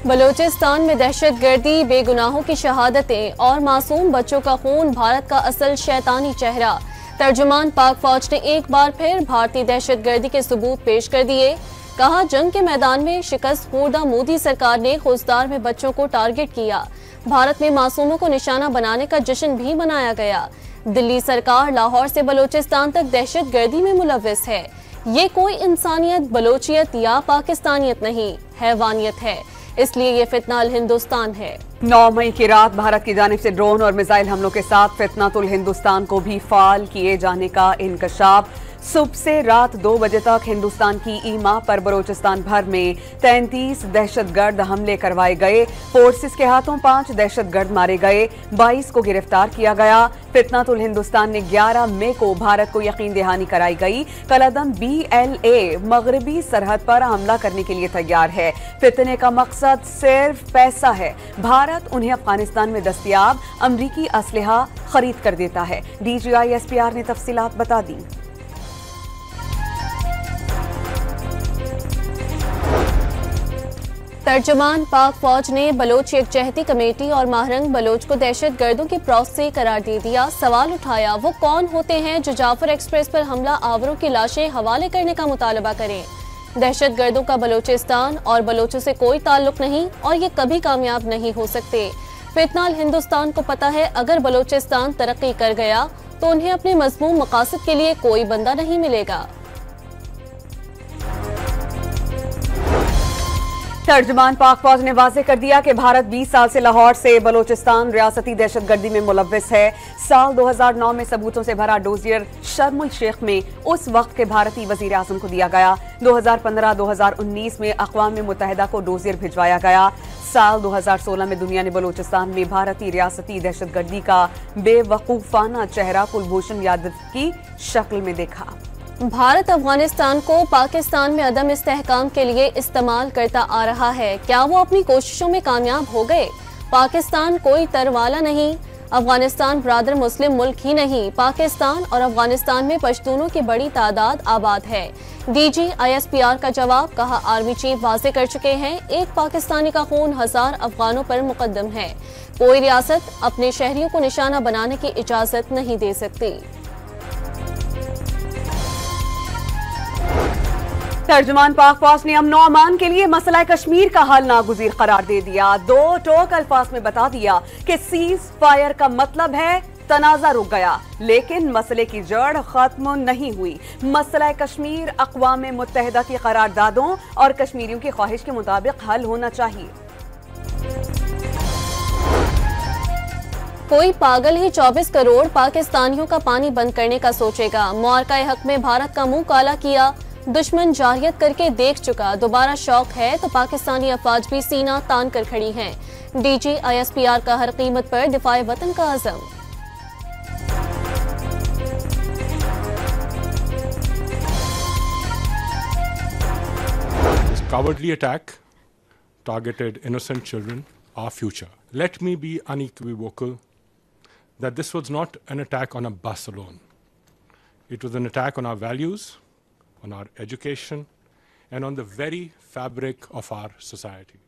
बलूचिस्तान में दहशतगर्दी, बेगुनाहों की शहादतें और मासूम बच्चों का खून भारत का असल शैतानी चेहरा। तर्जुमान पाक फौज ने एक बार फिर भारतीय दहशतगर्दी के सबूत पेश कर दिए। कहा, जंग के मैदान में शिकस्त खुर्दा मोदी सरकार ने खुजदार में बच्चों को टारगेट किया। भारत में मासूमों को निशाना बनाने का जश्न भी मनाया गया। दिल्ली सरकार लाहौर से बलूचिस्तान तक दहशतगर्दी में मुलव्विस है। ये कोई इंसानियत, बलोचियत या पाकिस्तानियत नहीं, हैवानियत है। इसलिए ये फितना अल हिंदुस्तान है। 9 मई की रात भारत की जानिब से ड्रोन और मिसाइल हमलों के साथ फितनातुल हिंदुस्तान को भी फाल किए जाने का इंकशाफ। सुबह से रात 2 बजे तक हिंदुस्तान की ईमा पर बलूचिस्तान भर में 33 दहशतगर्द हमले करवाए गए। फोर्सेस के हाथों 5 दहशतगर्द मारे गए, 22 को गिरफ्तार किया गया। फितनातुल हिंदुस्तान ने 11 मई को भारत को यकीन दहानी कराई गई। कलअदम BLA मगरबी सरहद पर हमला करने के लिए तैयार है। फितने का मकसद सिर्फ पैसा है। भारत उन्हें अफगानिस्तान में दस्तयाब अमरीकी असलहा खरीद कर देता है। DGI SPR ने तफसीलात बता दी। तर्जुमान पाक फौज ने बलोच यकजहती कमेटी और महरंग बलोच को दहशतगर्दों की प्रॉक्सी करार दे दिया। सवाल उठाया, वो कौन होते हैं जो जाफर एक्सप्रेस पर हमला आवरों की लाशें हवाले करने का मुतालबा करें। दहशतगर्दों का बलोचिस्तान और बलोचों से कोई ताल्लुक नहीं और ये कभी कामयाब नहीं हो सकते। फितना अल हिंदुस्तान को पता है, अगर बलोचिस्तान तरक्की कर गया तो उन्हें अपने मजमूम मकासद के लिए कोई बंदा नहीं मिलेगा। तर्जुमान पाक फौज ने वाज़ेह कर दिया कि भारत 20 साल से लाहौर से बलूचिस्तान रियासती दहशतगर्दी में मुलव्विस है। साल 2009 में सबूतों से भरा डोजियर शर्म उल शेख में उस वक्त के भारतीय वजीर आजम को दिया गया। 2015-2019 में अक़वाम मुत्तहिदा को डोजियर भिजवाया गया। साल 2016 में दुनिया ने बलूचिस्तान में भारतीय रियासती दहशतगर्दी का बेवकूफाना चेहरा कुलभूषण यादव की शक्ल में देखा। भारत अफगानिस्तान को पाकिस्तान में अदम इस्तेहकाम के लिए इस्तेमाल करता आ रहा है। क्या वो अपनी कोशिशों में कामयाब हो गए? पाकिस्तान कोई तरवाला नहीं, अफगानिस्तान ब्रादर मुस्लिम मुल्क ही नहीं, पाकिस्तान और अफगानिस्तान में पश्तूनों की बड़ी तादाद आबाद है। DGI SPR का जवाब, कहा, आर्मी चीफ वाज़ेह कर चुके हैं, एक पाकिस्तानी का खून 1000 अफगानों पर मुकद्दम है। कोई रियासत अपने शहरियों को निशाना बनाने की इजाजत नहीं दे सकती। तर्जुमान पाक फौज ने अमन अमान के लिए मसला कश्मीर का हल नागुज़ीर करार दे दिया। 2 टोक अल्फाज में बता दिया कि सीज फायर का मतलब है तनाज़ा रुक गया, लेकिन मसले की जड़ खत्म नहीं हुई। मसला कश्मीर अक़वाम मुत्तहिदा की करारदादों और कश्मीरियों की ख्वाहिश के मुताबिक हल होना चाहिए। कोई पागल ही 24 करोड़ पाकिस्तानियों का पानी बंद करने का सोचेगा। मुआरका हक में भारत का मुंह काला किया, दुश्मन जारियत करके देख चुका, दोबारा शौक है तो पाकिस्तानी अफवाज भी सीना तान कर खड़ी हैं। DGI SPR का हर कीमत पर दिफाए वतन का अज़म। This cowardly attack targeted innocent children, our future. Let me be unequivocal that this was not an attack on a bus alone. It was an attack on our values, on our education, and on the very fabric of our society.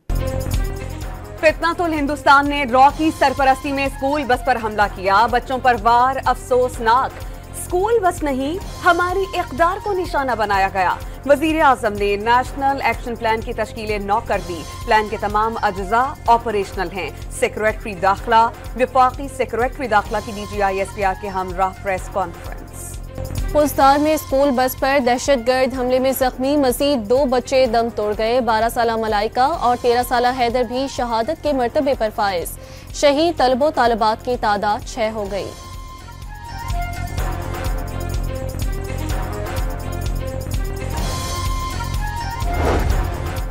फितनातुल Hindustan ने raw की सरपरस्ती में school bus पर हमला किया। बच्चों पर वार अफसोसनाक। School bus नहीं, हमारी इक़दार को निशाना बनाया गया। वजीर आजम ने नेशनल एक्शन प्लान की तश्कील 9 कर दी। प्लान के तमाम अज्जा ऑपरेशनल हैं। सेक्रेटरी दाखिला, वफाकी सेक्रेटरी दाखिला की DGI SPR के हमराह प्रेस कॉन्फ्रेंस। पुस्तार में स्कूल बस पर दहशतगर्द हमले में जख्मी मजीद 2 बच्चे दम तोड़ गए। 12 साला मलाइका और 13 साला हैदर भी शहादत के मर्तबे पर फाइज। शहीद तलबो तालिबात की तादाद 6 हो गई।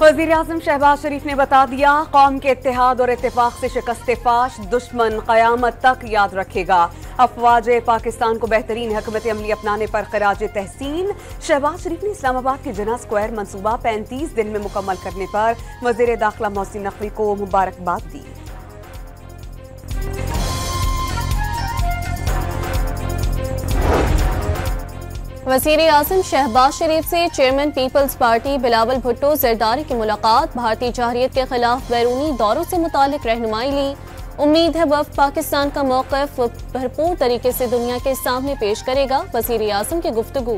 वज़ीर आज़म शहबाज शरीफ ने बता दिया, कौम के इत्तेहाद और इत्तेफाक से शिकस्त फाश दुश्मन क़यामत तक याद रखेगा। अफवाज पाकिस्तान को बेहतरीन हुकूमत अमली अपनाने पर खराज तहसीन। शहबाज शरीफ ने इस्लामाबाद के जना स्क्वायर मंसूबा 35 दिन में मुकम्मल करने पर वज़ीर दाखिला मोहसिन नकवी को मुबारकबाद दी। वज़ीर आज़म शहबाज शरीफ से चेयरमैन पीपल्स पार्टी बिलावल भुट्टो जरदारी की मुलाकात, भारतीय जाहिरियत के खिलाफ बैरूनी दौरों से मुतालिक रहनुमाई ली। उम्मीद है वफ़द पाकिस्तान का मौक़िफ़ भरपूर तरीके से दुनिया के सामने पेश करेगा। वज़ीर आज़म की गुफ्तगू।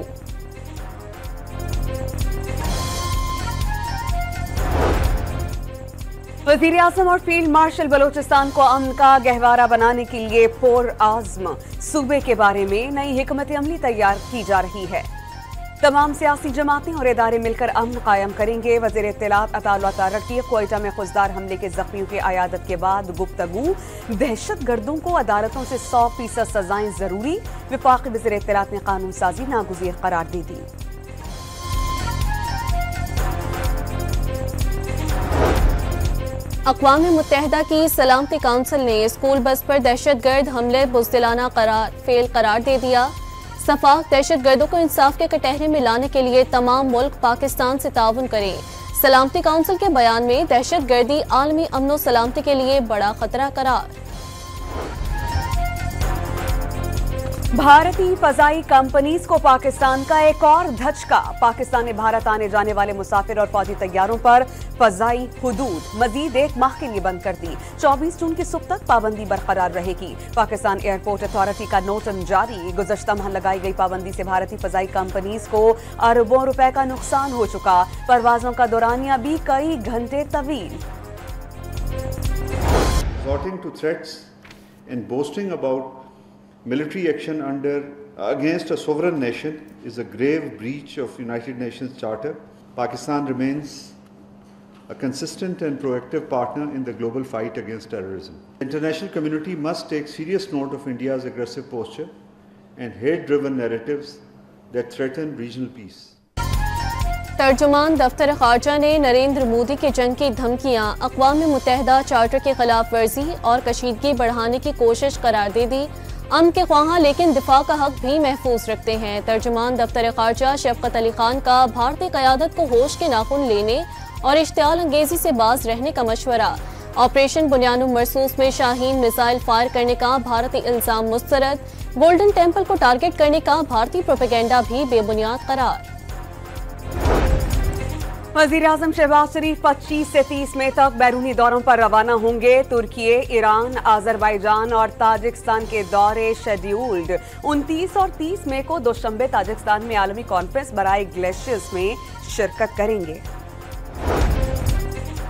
वज़ीर आज़म और फील्ड मार्शल बलोचिस्तान को अमन का गहवारा बनाने के लिए पुरआज़्म सूबे के बारे में नई हिकमत अमली तैयार की जा रही है। तमाम सियासी जमातें और इदारे मिलकर अमन कायम करेंगे। वज़ीर इत्तलात अताउल्लाह तरक्की क्वेटा में खुजदार हमले के जख्मियों की अयादत के बाद गुफ्तगू। दहशत गर्दों को अदालतों से 100% सजाएं जरूरी। वफाकी वज़ीर इत्तलात ने कानून साजी नागुज़ीर करार दे दी। अक़वाम मुत्तहिदा की सलामती काउंसिल ने स्कूल बस पर दहशतगर्द हमले बुज़दिलाना फेल करार दे दिया। सफाक दहशतगर्दों को इंसाफ के कटहरे में लाने के लिए तमाम मुल्क पाकिस्तान से ताउन करें। सलामती काउंसिल के बयान में दहशतगर्दी आलमी अमन सलामती के लिए बड़ा खतरा करार। भारतीय फजाई कंपनीज को पाकिस्तान का एक और धचका। पाकिस्तान ने भारत आने जाने वाले मुसाफिर और फौजी तैयारों पर फजाई हुदूद मजीद 1 माह के लिए बंद कर दी। 24 जून की सुबह तक पाबंदी बरकरार रहेगी। पाकिस्तान एयरपोर्ट अथॉरिटी का नोटन जारी। गुज़श्ता माह लगाई गई पाबंदी से भारतीय फजाई कंपनीज को अरबों रुपए का नुकसान हो चुका। परवाजों का दौरानिया भी कई घंटे तवील। Resorting to threats and boasting about military action against a sovereign nation is a grave breach of United Nations Charter. Pakistan remains a consistent and proactive partner in the global fight against terrorism. The international community must take serious note of India's aggressive posture and hate-driven narratives that threaten regional peace. तर्जुमान दफ्तर खारजा ने नरेंद्र मोदी की जंग की धमकियां अक़वाम मुत्तहिदा charter की खिलाफ वर्जी और कशीदगी बढ़ाने की कोशिश करार दे दी। अमन के ख्वाहां लेकिन दिफा का हक भी महफूज रखते हैं। तर्जुमान दफ्तर खारजा शफकत अली खान का भारतीय क़यादत को होश के नाखून लेने और इश्तियाल अंगेजी से बाज रहने का मशवरा। ऑपरेशन बुनियानुम मरसूस में शाहीन मिसाइल फायर करने का भारतीय इल्जाम मुस्तरद। गोल्डन टेम्पल को टारगेट करने का भारतीय प्रोपेगेंडा भी बेबुनियाद करार। वज़ीर आज़म शहबाज शरीफ 25 से 30 मई तक बैरूनी दौरों पर रवाना होंगे। तुर्की, ईरान, आज़रबाईजान और ताजिकिस्तान के दौरे शेड्यूल्ड। 29 और 30 मई को दोशंबे ताजिकिस्तान में आलमी कॉन्फ्रेंस बराए ग्लेशियर्स में शिरकत करेंगे।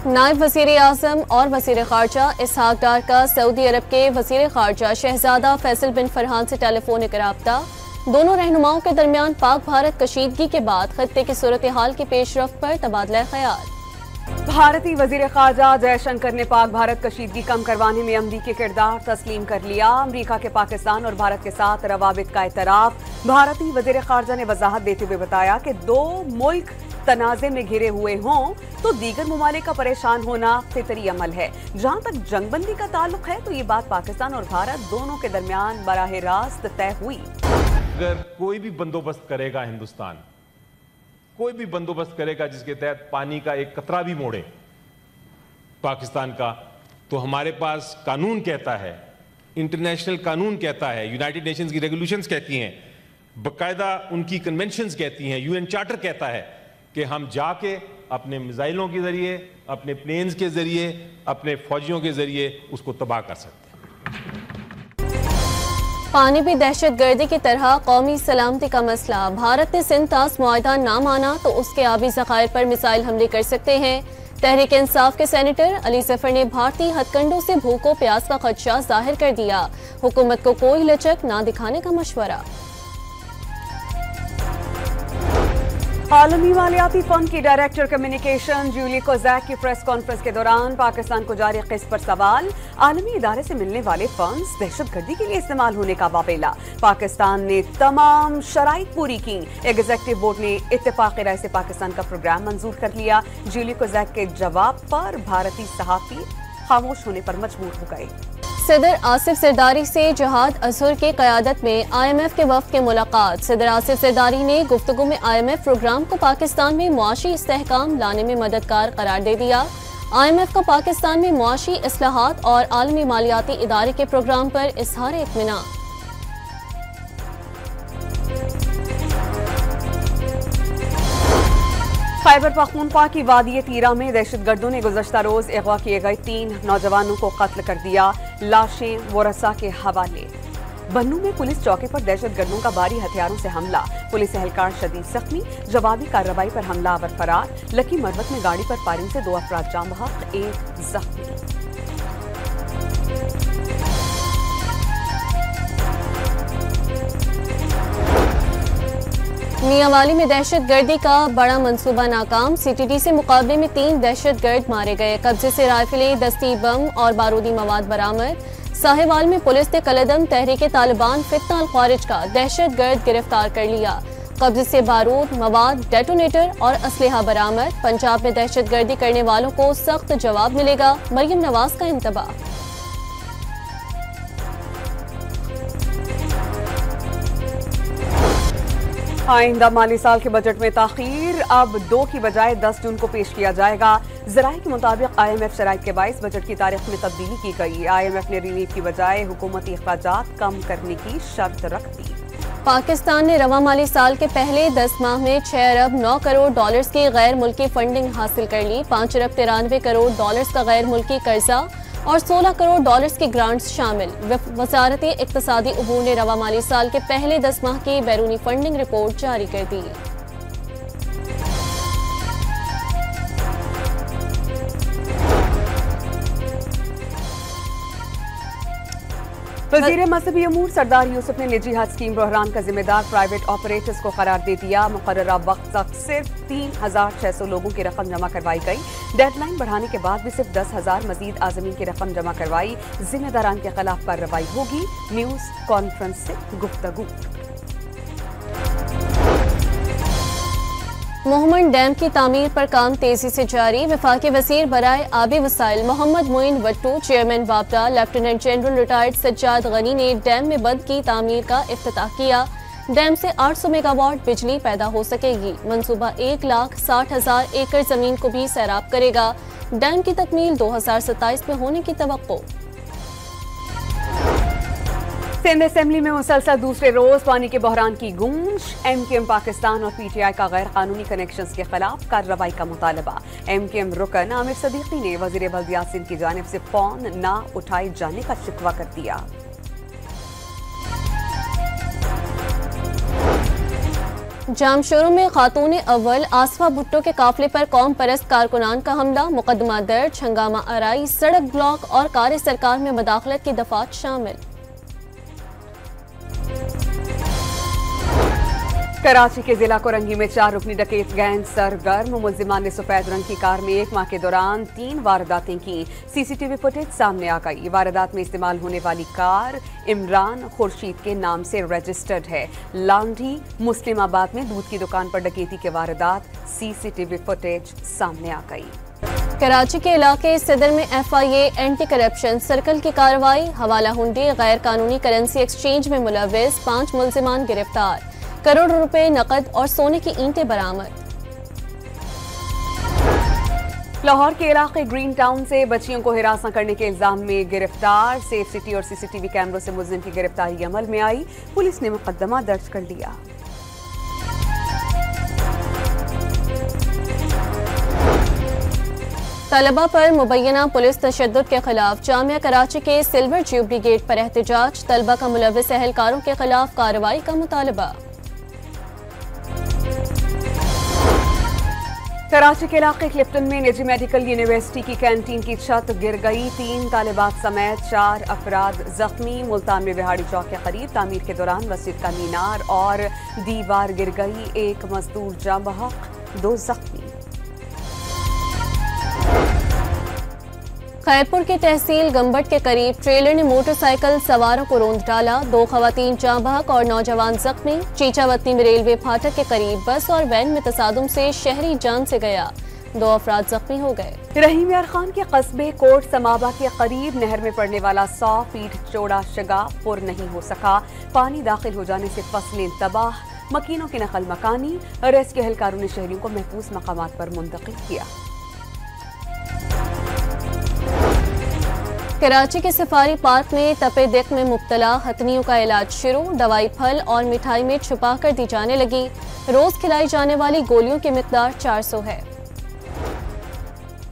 नायब वज़ीर आज़म और वज़ीर ख़ारजा इसहाक डार का सऊदी अरब के वज़ीर ख़ारजा शहजादा फैसल बिन फरहान से टेलीफोनिक राब्ता। दोनों रहनुमाओं के दरमियान पाक भारत कशीदगी के बाद खत्ते की सूरत हाल की पेशरफ्त पर तबादला ख्याल। भारतीय वज़ीर ख़ारजा जयशंकर ने पाक भारत कशीदगी कम करवाने में अमरीकी किरदार तस्लीम कर लिया। अमरीका के पाकिस्तान और भारत के साथ रवाबित का एतराफ़। भारतीय वज़ीर ख़ारजा ने वजाहत देते हुए बताया कि 2 मुल्क तनाज़े में घिरे हुए हों तो दीगर ममालिक का परेशान होना फितरी अमल है। जहां तक जंगबंदी का ताल्लुक है तो ये बात पाकिस्तान और भारत दोनों के दरमियान बराह रास्त तय हुई। अगर कोई भी बंदोबस्त करेगा हिंदुस्तान, कोई भी बंदोबस्त करेगा जिसके तहत पानी का एक कतरा भी मोड़े पाकिस्तान का, तो हमारे पास कानून कहता है, इंटरनेशनल कानून कहता है, यूनाइटेड नेशंस की रेगुलेशंस कहती हैं, बाकायदा उनकी कन्वेंशंस कहती हैं, यूएन चार्टर कहता है कि हम जाके अपने मिसाइलों के जरिए, अपने प्लेन्स के जरिए, अपने फौजियों के जरिए उसको तबाह कर सकते हैं। पानी भी दहशतगर्दी की तरह कौमी सलामती का मसला। भारत ने सिंध तास मुआहदा ना माना तो उसके आबी ज़खायर पर मिसाइल हमले कर सकते हैं। तहरीक इंसाफ के सेनेटर अली जफर ने भारतीय हथकंडों से भूखों प्यास का खदशा जाहिर कर दिया। हुकूमत को कोई लचक ना दिखाने का मशवरा। आलमी मालियाती फंड की डायरेक्टर कम्युनिकेशन जूली कोजैक की प्रेस कॉन्फ्रेंस के दौरान पाकिस्तान को जारी किस्त पर सवाल। आलमी इदारे से मिलने वाले फंड्स दहशतगर्दी के लिए इस्तेमाल होने का वाबेला। पाकिस्तान ने तमाम शराइत पूरी की। एग्जीक्यूटिव बोर्ड ने इत्तेफाकी राय से पाकिस्तान का प्रोग्राम मंजूर कर लिया। जूली कोजैक के जवाब पर भारतीय सहाफी खामोश होने पर मजबूर हो गए। सदर आसिफ जरदारी से जहाद अजहर के क़यादत में IMF के वफ़द की मुलाकात। सदर आसिफ जरदारी ने गुफ्तगू में IMF प्रोग्राम को पाकिस्तान में मुआशी इस्तेहकाम लाने में मददगार करार दे दिया। IMF का पाकिस्तान में मुआशी इस्लाहात और आलमी मालियाती इदारे के प्रोग्राम पर इज़हार इत्मीनान। खैबर पख्तूनख्वा की वादी तीरा में दहशतगर्दों ने गुज़श्ता रोज अगवा किए गए 3 नौजवानों को कत्ल कर दिया। लाशें वरसा के हवाले। बन्नू में पुलिस चौकी पर दहशतगर्दों का भारी हथियारों से हमला, पुलिस एहलकार शदीद जख्मी, जवाबी कार्रवाई पर हमलावर फरार। लकी मरवत में गाड़ी पर फायरिंग से 2 अफराद जाम बहक, 1 जख्मी। मियांवाली में दहशतगर्दी का बड़ा मंसूबा नाकाम, सीटीडी से मुकाबले में 3 दहशतगर्द मारे गए। कब्जे से राइफलें, दस्ती बम और बारूदी मवाद बरामद। साहिवाल में पुलिस ने कलदम तहरीके तालिबान फितना अल खारिज का दहशतगर्द गिरफ्तार कर लिया। कब्जे से बारूद, मवाद, डेटोनेटर और असलहा बरामद। पंजाब में दहशतगर्दी करने वालों को सख्त जवाब मिलेगा, मरियम नवाज का इंतबाह। आइंदा माली साल के बजट में ताखीर, अब 2 की बजाय 10 जून को पेश किया जाएगा। ज़राए के मुताबिक IMF शराइत के बाइस बजट की तारीख में तब्दीली की गई। IMF ने रिलीफ की बजाय हुकूमती अखराजात कम करने की शर्त रख दी। पाकिस्तान ने रवा माली साल के पहले 10 माह में 6 अरब 9 करोड़ डॉलर्स की गैर मुल्की फंडिंग हासिल कर ली। 5 अरब 93 करोड़ डॉलर्स का गैर मुल्की कर्जा और 16 करोड़ डॉलर्स की ग्रांट्स शामिल। वजारत इक्तसादी अमूर ने रवा माली साल के पहले 10 माह की बैरूनी फंडिंग रिपोर्ट जारी कर दी। वज़ीर मज़हबी अमूर सरदार यूसुफ ने निजी हज स्कीम बहरान का जिम्मेदार प्राइवेट ऑपरेटर्स को करार दे दिया। मुकर्ररा वक्त तक सिर्फ 3,600 लोगों की रकम जमा करवाई गई। डेडलाइन बढ़ाने के बाद भी सिर्फ 10,000 मजीद आज़मीन की रकम जमा करवाई। जिम्मेदारान के खिलाफ कार्रवाई होगी। न्यूज़ कॉन्फ्रेंस से गुफ्तगू। मोहम्मद डैम की तामीर पर काम तेजी से जारी। वफाकी वज़ीर बराए आबी वसाइल मोहम्मद मोइन वट्टू, चेयरमैन वापडा lieutenant general retired Sajjad Ghani ने डैम में बंद की तामीर का इफ्तिताह किया। डैम से 800 मेगावाट बिजली पैदा हो सकेगी। मंसूबा 1,60,000 एकड़ जमीन को भी सैराब करेगा। डैम की तकमील 2027 में होने की तवक्को। सिंध असेंबली में मुसलसल दूसरे रोज पानी के बहरान की गूंज। MKM पाकिस्तान और PTI का गैर कानूनी कनेक्शंस के खिलाफ कार्रवाई का मुतालबा। MKM रुकन आमिर सदीकी ने वजीर बल्दियात सिंध की जानिब से फोन न उठाए जाने का शिकवा कर दिया। जामशोरों में खातून अव्वल आसफा भुट्टो के काफिले पर कौम परस्त कारकुनान का हमला, मुकदमा दर्ज। हंगामा आराई, सड़क ब्लॉक और कार सरकार में मदाखलत की दफात शामिल। कराची के जिला कोरंगी में 4 रुकनी डकैत गैंग सरगर्म। मुलजिमान ने सफेद रंग की कार में 1 माह के दौरान 3 वारदातें की। CCTV फुटेज सामने आ गई। वारदात में इस्तेमाल होने वाली कार इमरान खुर्शीद के नाम से रजिस्टर्ड है। लांडी मुस्लिमाबाद में दूध की दुकान पर डकैती के वारदात, CCTV फुटेज सामने आ गई। कराची के इलाके सदर में FIA एंटी करप्शन सर्कल की कार्रवाई। हवाला हुंडी, गैर कानूनी करेंसी एक्सचेंज में मुलव्विस 5 मुलजिमान गिरफ्तार। करोड़ रुपए नकद और सोने की ईंटें बरामद। लाहौर के इलाके ग्रीन टाउन से बच्चियों को हिरासत करने के इल्जाम में गिरफ्तार। सेफ सिटी और CCTV कैमरों से मुलजिम की गिरफ्तारी अमल में आई। पुलिस ने मुकदमा दर्ज कर लिया। तलबा पर मुबैना पुलिस तशद्दुद के खिलाफ जामिया कराची के सिल्वर जुबली गेट पर एहतजाज। तलबा का मुलव्विस एहलकारों के खिलाफ कार्रवाई का मुतालबा। कराची के इलाके क्लिफ्टन में निजी मेडिकल यूनिवर्सिटी की कैंटीन की छत गिर गई। 3 तालिबात समेत 4 अफराद जख्मी। मुल्तान में बिहाड़ी चौक के करीब तामीर के दौरान मस्जिद का मीनार और दीवार गिर गई। 1 मजदूर जाम बहक, 2 जख्मी। खैरपुर की तहसील गंबट के करीब ट्रेलर ने मोटरसाइकिल सवारों को रौंद डाला। 2 खवातीन जाँ बहक और नौजवान जख्मी। चीचावतनी में रेलवे फाटक के करीब बस और वैन में तसादुम से शहरी जान से गया। 2 अफराद जख्मी हो गए। रहीम यार खान के कस्बे कोट समाबा के करीब नहर में पड़ने वाला 100 फीट चौड़ा शगा पुर नहीं हो सका। पानी दाखिल हो जाने से फसलें तबाह, मकीनों की नकल मकानी। रेस्क्यू एहलकारों ने शहरियों को महफूज मकामात पर मुंतकिल किया। कराची के सफारी पार्क में तपे दिक में मुब्तला हथनियों का इलाज शुरू। दवाई फल और मिठाई में छुपा कर दी जाने लगी। रोज खिलाई जाने वाली गोलियों की मिकदार 400 है।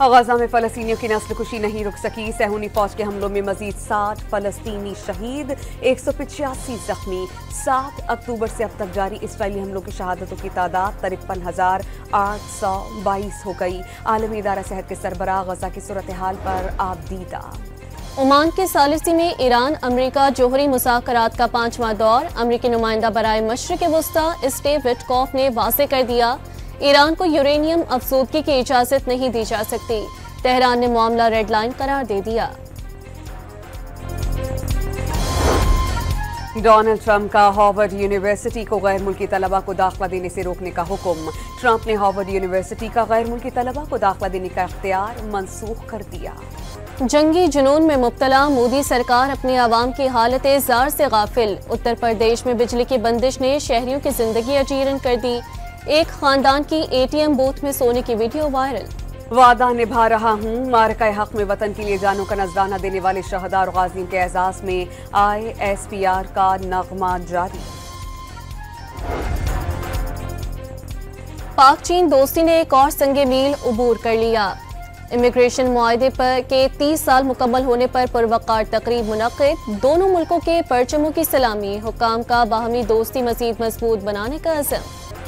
गजा में फलस्तीनियों की नस्ल कुशी नहीं रुक सकी। सहूनी फौज के हमलों में मजीद 60 फलस्तीनी शहीद, 185 जख्मी। 7 अक्टूबर से अब तक जारी इसराइली हमलों की शहादतों की तादाद 53,822 हो गई। आलमी इदारा सेहत के सरबराह गजा की सूरत हाल पर आबदीदा। ओमान के सालिसी में ईरान अमरीका जोहरी मुज़ाकरात का 5वां दौर। अमरीकी नुमाइंदा बराए मशरिक़ वस्ता स्टीव विटकॉफ ने वाज़ेह कर दिया, ईरान को यूरेनियम अफसूदगी की इजाजत नहीं दी जा सकती। तेहरान ने मामला रेड लाइन करार दे दिया। डोनाल्ड ट्रंप का हार्वर्ड यूनिवर्सिटी को गैर मुल्की तलबा को दाखिला देने से रोकने का हुक्म। ट्रंप ने हार्वर्ड यूनिवर्सिटी का गैर मुल्की तलबा को दाखिला देने का इख्तियार मनसूख कर दिया। जंगी जुनून में मुब्तला मोदी सरकार अपनी आवाम की हालत जार से गाफिल। उत्तर प्रदेश में बिजली की बंदिश ने शहरियों की जिंदगी अजीरन कर दी। एक खानदान की ATM बूथ में सोने की वीडियो वायरल। वादा निभा रहा हूँ, मारका हक में वतन के लिए जानों का नजराना देने वाले शहदा और गाजियों के एजाज में ISPR का नगमा जारी। पाक चीन दोस्ती ने एक और संगे मील उबूर कर लिया। इमिग्रेशन मुआहदे पर के 30 साल मुकम्मल होने पर पुरवकार तकरीब मुनक्किद। दोनों मुल्कों के परचमों की सलामी। हुक्काम का बाहमी दोस्ती मजीद मजबूत बनाने का अज़म।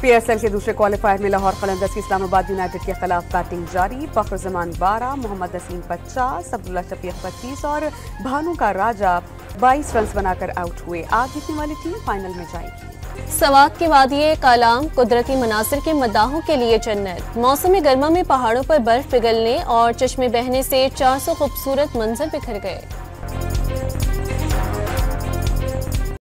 PSL के दूसरे क्वालिफायर में लाहौर कलंदर्स की इस्लामाबाद यूनाइटेड के खिलाफ बैटिंग जारी। फखर जमान 12, मोहम्मद नसीम 50, अब्दुल्ला शफीक 25 और भानु का राजा 22 रन बनाकर आउट हुए। आज जीतने वाली टीम फाइनल में जाएगी। सवात के वादिये कालाम कुदरती मनासिर के मद्दाहों के लिए जन्नत। मौसम गर्मा में पहाड़ों पर बर्फ पिघलने और चश्मे बहने से 400 खूबसूरत मंजर बिखर गए।